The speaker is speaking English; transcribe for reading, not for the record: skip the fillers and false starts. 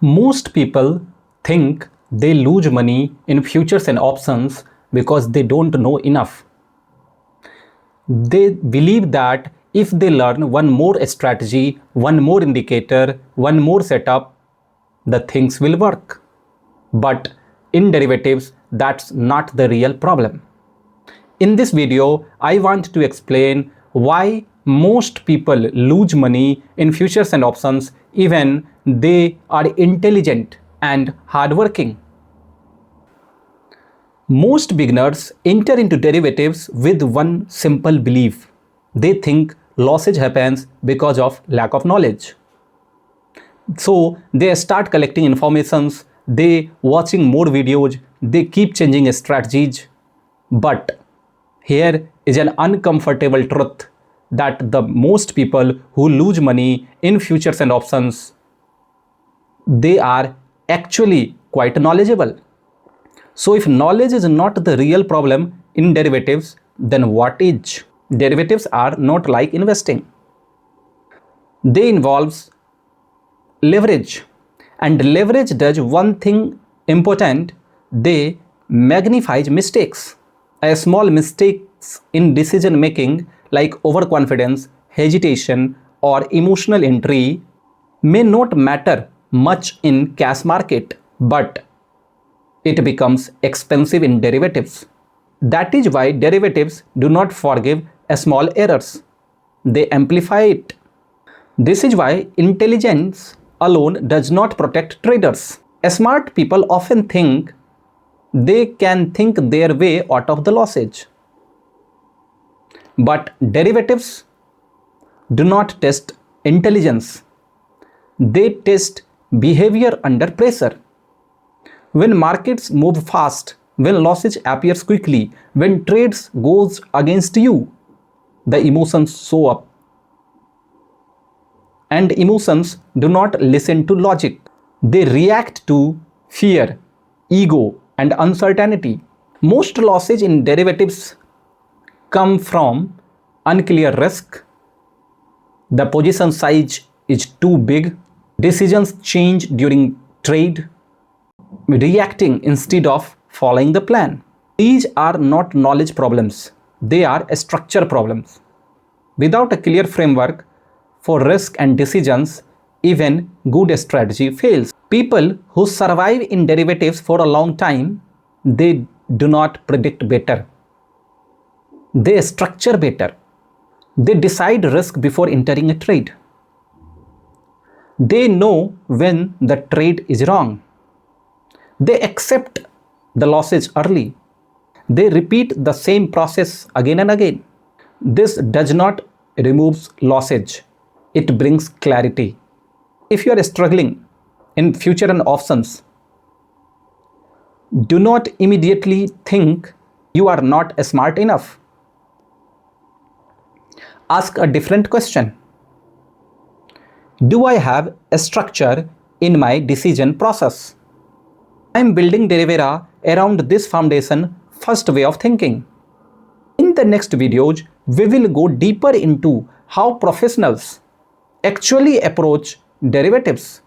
Most people think they lose money in futures and options because they don't know enough. They believe that if they learn one more strategy, one more indicator, one more setup, the things will work. But in derivatives, that's not the real problem. In this video, I want to explain why most people lose money in futures and options even they are intelligent and hardworking. Most beginners enter into derivatives with one simple belief. They think losses happens because of lack of knowledge. So they start collecting informations, they watching more videos, they keep changing strategies. But here is an uncomfortable truth that the most people who lose money in futures and options, they are actually quite knowledgeable. So if knowledge is not the real problem in derivatives, then what is? Derivatives are not like investing. They involves leverage, and leverage does one thing important: they magnify mistakes. A small mistakes in decision making like overconfidence, hesitation or emotional entry may not matter much in cash market, but it becomes expensive in derivatives. That is why derivatives do not forgive small errors. They amplify it. This is why intelligence alone does not protect traders. Smart people often think they can think their way out of the losses. But derivatives do not test intelligence. They test behavior under pressure. When markets move fast, when losses appears quickly, when trades goes against you, the emotions show up. And emotions do not listen to logic. They react to fear, ego, and uncertainty. Most losses in derivatives come from unclear risk. The position size is too big. Decisions change during trade. Reacting instead of following the plan. These are not knowledge problems. They are structure problems. Without a clear framework for risk and decisions, even good strategy fails. People who survive in derivatives for a long time, they do not predict better. They structure better. They decide risk before entering a trade. They know when the trade is wrong. They accept the losses early. They repeat the same process again and again. This does not remove losses. It brings clarity. If you are struggling in future and options, do not immediately think you are not smart enough. Ask a different question. Do I have a structure in my decision process? I am building Derivera around this foundation first way of thinking. In the next videos, we will go deeper into how professionals actually approach derivatives.